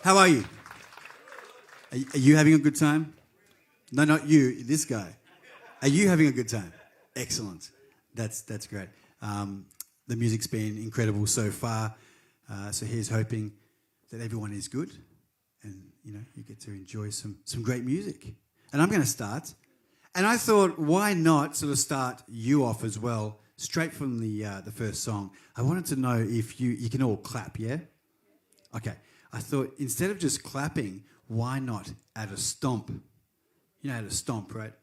How are you? Are you having a good time? No, not you, this guy. Are you having a good time? Excellent. That's great. The music's been incredible so far. So here's hoping that everyone is good and, you get to enjoy some great music. And I'm going to start. And I thought, why not sort of start you off as well, straight from the first song. I wanted to know if you can all clap, yeah? Okay. I thought instead of just clapping, why not add a stomp? You know how to stomp, right?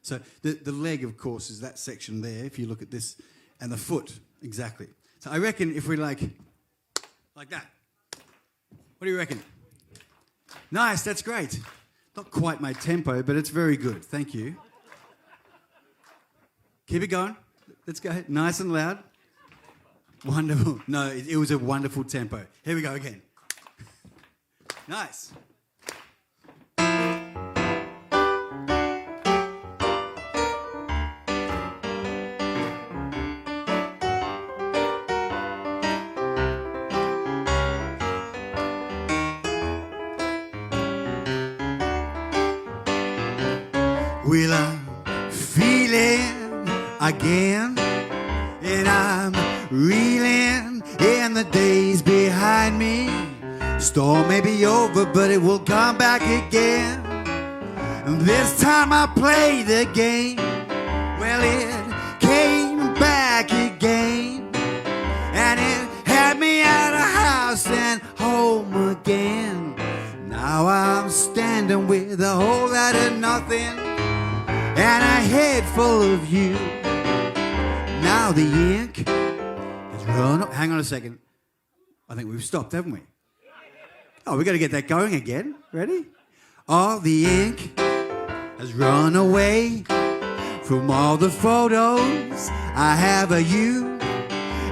So the leg, of course, is that section there, if you look at this, and the foot, exactly. So I reckon if we like that. What do you reckon? Nice, that's great. Not quite my tempo, but it's very good. Thank you. Keep it going. Let's go ahead. Nice and loud. Wonderful. No, it was a wonderful tempo. Here we go again. Nice. Well, I'm feeling again, and I'm reeling in the days behind me. Storm may be over, but it will come back again. And this time I play the game. Well, it came back again, and it had me at a house and home again. Now I'm standing with a whole lot of nothing and a head full of you. Now the ink has run. Hang on a second. I think we've stopped, haven't we? Oh, we've got to get that going again. Ready? All the ink has run away from all the photos I have of you,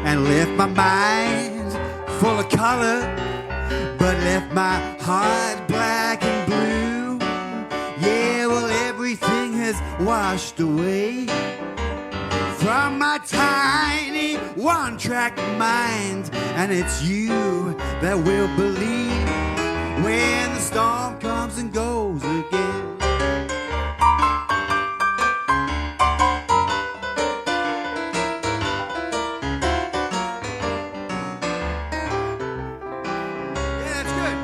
and left my mind full of color, but left my heart black and blue. Yeah, well, everything has washed away from my tiny one-track mind, and it's you that will believe when the storm comes and goes again. Yeah, that's good.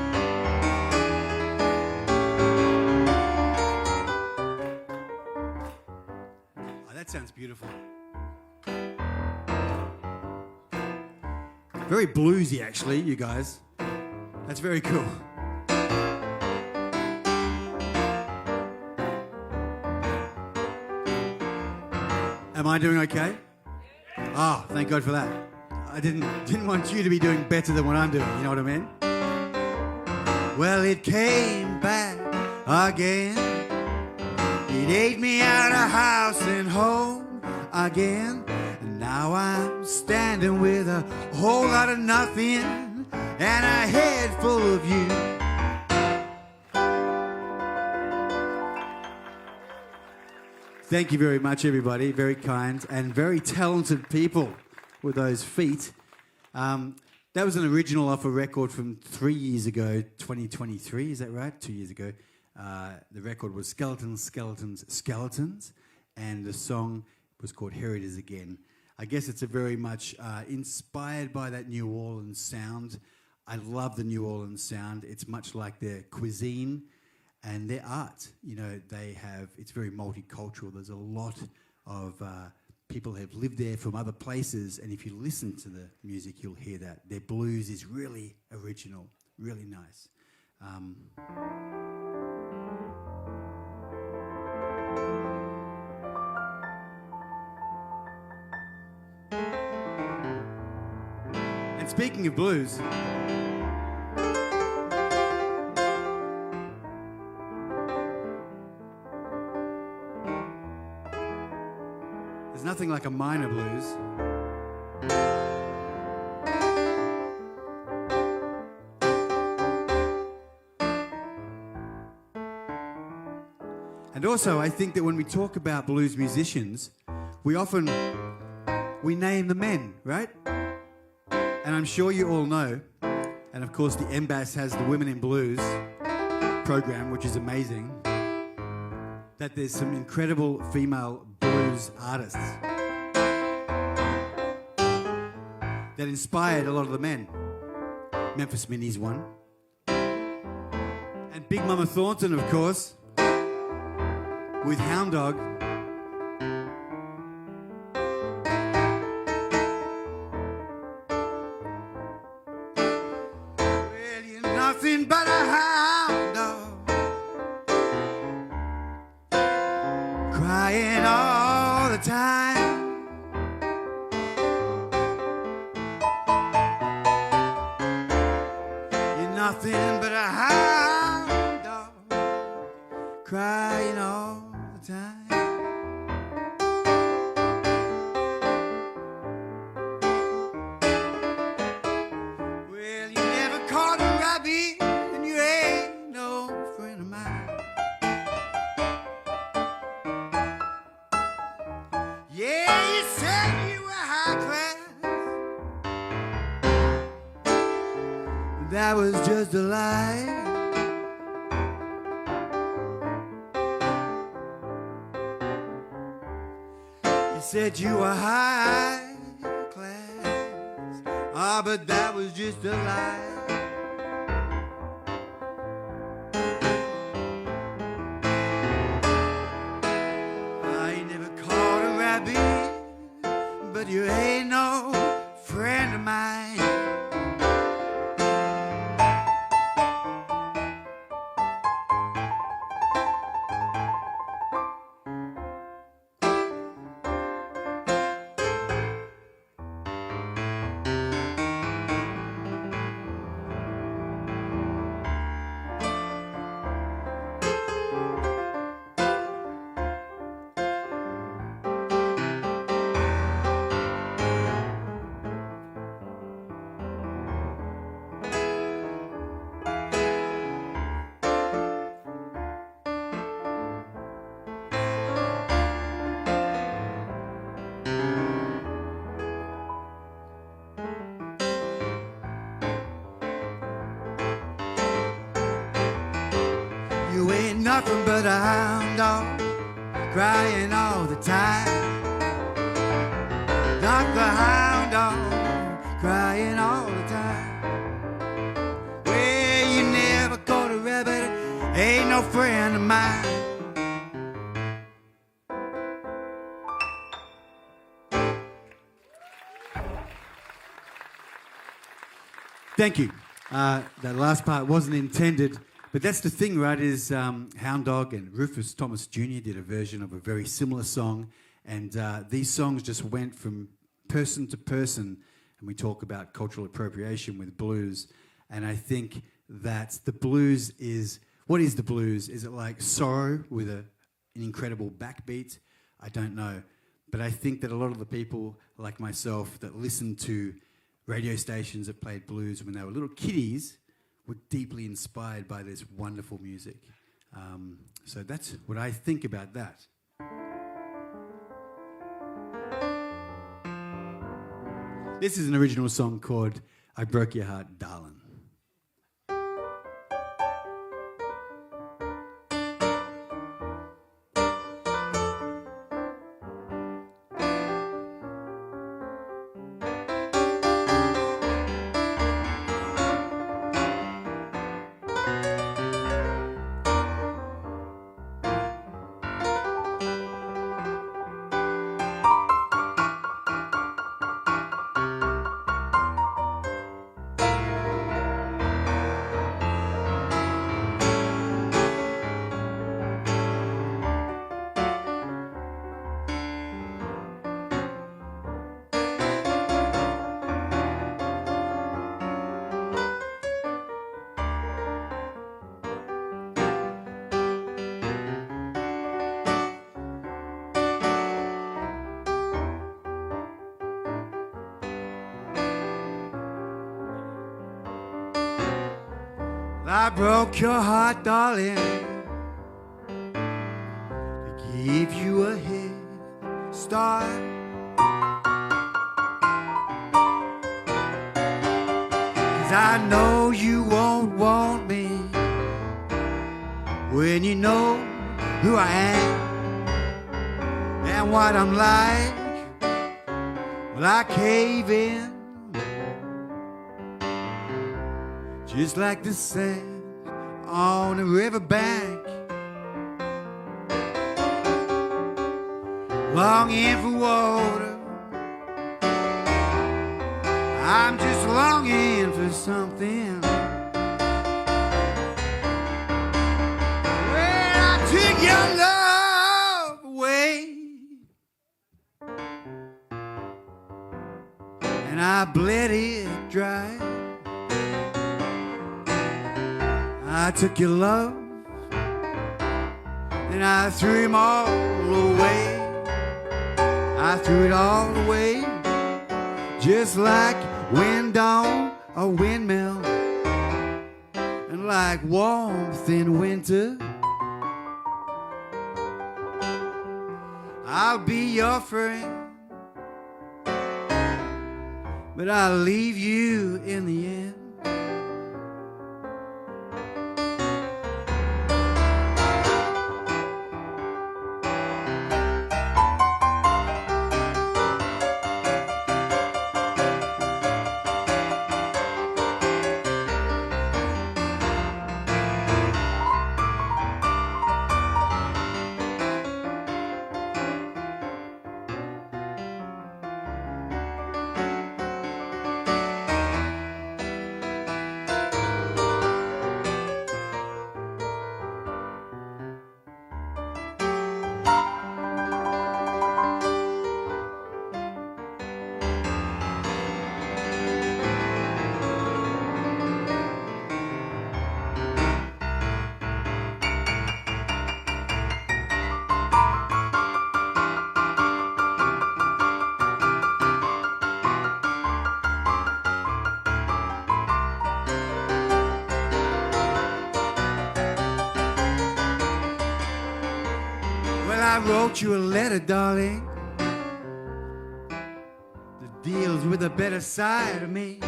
Oh, that sounds beautiful. Very bluesy, actually, you guys. That's very cool. Am I doing okay? Oh, thank God for that. I didn't want you to be doing better than what I'm doing, you know what I mean? Well, it came back again. It ate me out of house and home again. And now I'm standing with a whole lot of nothing and a head full of you. Thank you very much, everybody. Very kind and very talented people with those feet. That was an original off a record from 3 years ago, 2023, is that right? 2 years ago. The record was Skeletons, Skeletons, Skeletons, and the song was called Here It Is Again. I guess it's a very much inspired by that New Orleans sound. I love the New Orleans sound. It's much like their cuisine and their art. It's very multicultural. There's a lot of people who have lived there from other places, and if you listen to the music, you'll hear that. Their blues is really original, really nice. And speaking of blues, there's nothing like a minor blues. And also, I think that when we talk about blues musicians, we name the men, right? And I'm sure you all know And of course, the MBAS has the Women in Blues program, which is amazing. That there's some incredible female blues artists that inspired a lot of the men. Memphis Minnie's one. And Big Mama Thornton, of course, with Hound Dog. Well, you're nothing but a hound dog, crying all the time. You're nothing but a hound dog, crying all the time. Well, you never caught a rabbit, and you ain't no friend of mine. Yeah, you said you were high class. That was just a lie. You said you were high class. Ah, but that was just a lie. I never caught a rabbit, but you ain't no friend of mine. You ain't nothing but a hound dog, crying all the time. Not the hound dog, crying all the time. Well, you never caught a rabbit, ain't no friend of mine. Thank you. That last part wasn't intended. But that's the thing, right, is Hound Dog and Rufus Thomas Jr. did a version of a very similar song, and these songs just went from person to person, and we talk about cultural appropriation with blues, and I think that the blues is, what is the blues? Is it like sorrow with an incredible backbeat? I don't know, but I think that a lot of the people like myself that listened to radio stations that played blues when they were little kiddies were deeply inspired by this wonderful music. So that's what I think about that. This is an original song called I Broke Your Heart, Darling. I broke your heart, darling, to give you a head start. 'Cause I know you won't want me when you know who I am and what I'm like. Well, I cave in just like the sand on a riverbank, longing for water. I'm just longing for something. Well, I took your love away and I bled it dry. I took your love and I threw him all away. I threw it all away, just like wind on a windmill and like warmth in winter. I'll be your friend, but I'll leave you in the end. I wrote you a letter, darling, that deals with a better side of me.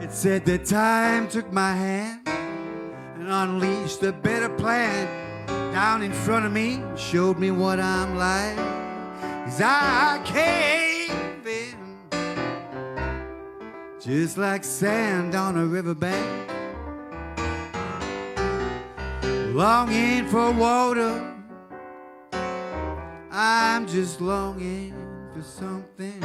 It said that time took my hand and unleashed a better plan down in front of me, showed me what I'm like. 'Cause I cave in just like sand on a riverbank, longing for water. I'm just longing for something.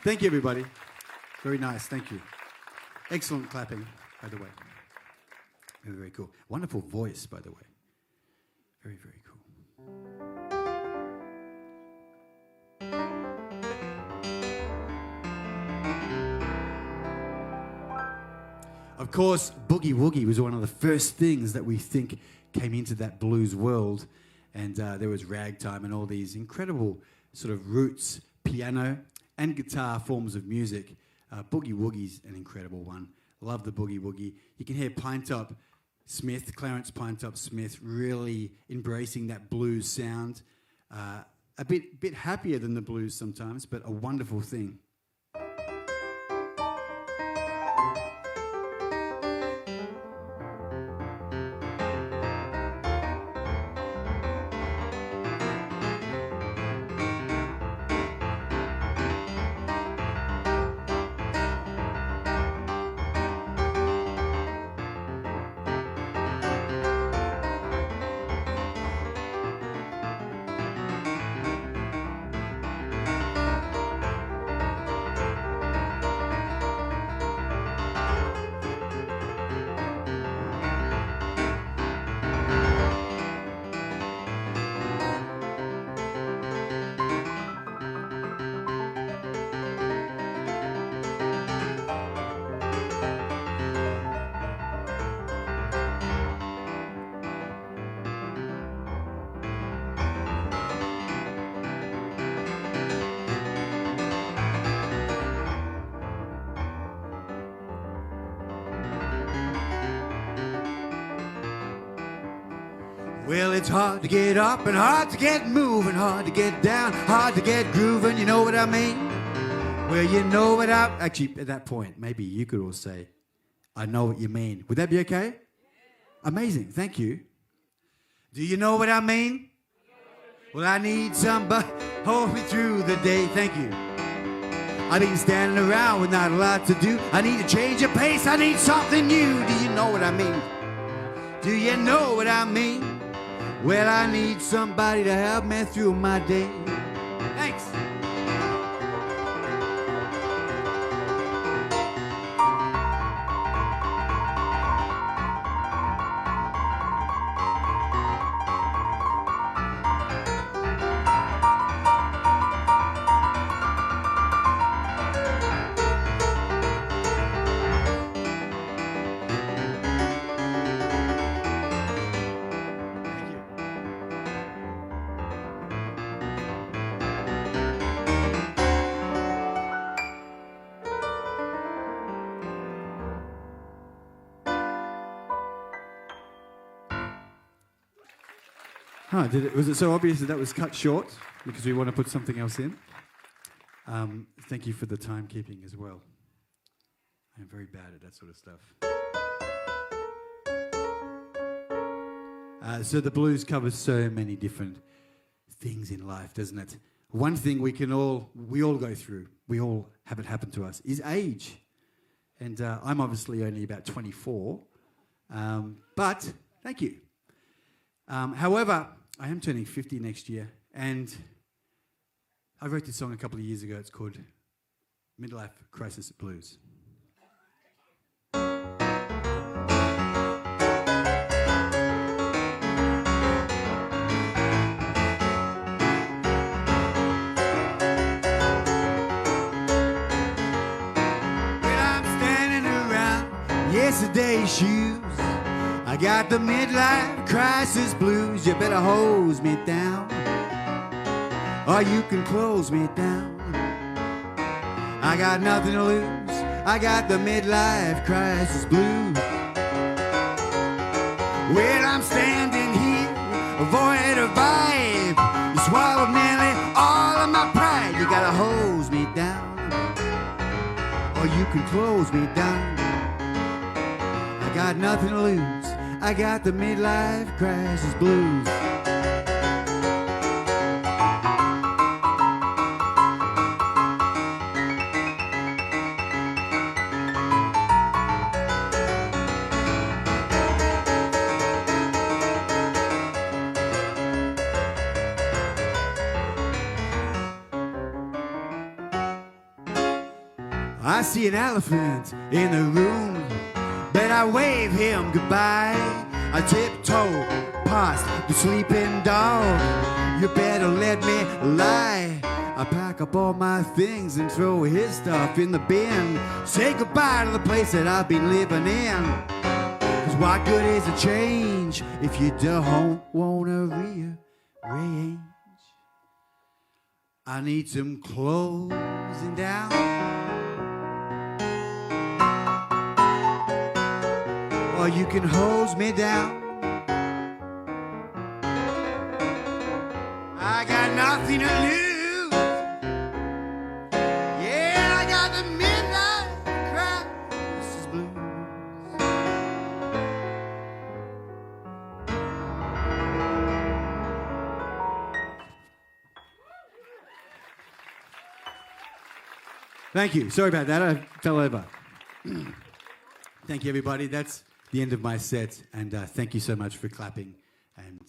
Thank you, everybody. Very nice. Thank you. Excellent clapping, by the way. Very, very cool. Wonderful voice, by the way. Very, very cool. Of course, boogie woogie was one of the first things that we think came into that blues world, and there was ragtime and all these incredible sort of roots, piano and guitar forms of music. Boogie woogie's an incredible one. Love the boogie woogie. You can hear Pinetop Smith, Clarence Pinetop Smith, really embracing that blues sound. A bit happier than the blues sometimes, but a wonderful thing. Well, it's hard to get up and hard to get moving, hard to get down, hard to get grooving, you know what I mean? Well, you know what I... Actually, at that point, maybe you could all say, I know what you mean. Would that be okay? Amazing, thank you. Do you know what I mean? Well, I need somebody hold me through the day, thank you. I've been standing around with not a lot to do. I need to change of pace, I need something new. Do you know what I mean? Do you know what I mean? Well, I need somebody to help me through my day. Thanks. Huh, was it so obvious that was cut short because we want to put something else in? Thank you for the timekeeping as well. I'm very bad at that sort of stuff. So the blues covers so many different things in life, doesn't it? One thing we all go through, we all have it happen to us, is age. And I'm obviously only about 24, but thank you. However, I am turning 50 next year, and I wrote this song a couple of years ago. It's called Midlife Crisis Blues. Yesterday's shoes, I got the midlife crisis blues. You better hose me down, or you can close me down. I got nothing to lose, I got the midlife crisis blues. Well, I'm standing here, void of vibe. You swallowed nearly all of my pride. You gotta hose me down, or you can close me down. I got nothing to lose, I got the midlife crisis blues. I see an elephant in the room, but I wave him goodbye. I tiptoe past the sleeping dog. You better let me lie. I pack up all my things and throw his stuff in the bin. Say goodbye to the place that I've been living in. 'Cause what good is a change if you don't wanna rearrange? I need some closing down, or you can hose me down. I got nothing to lose. Yeah, I got the midnight crisis blues. Thank you. Sorry about that. I fell over. Thank you, everybody. That's the end of my set, and thank you so much for clapping and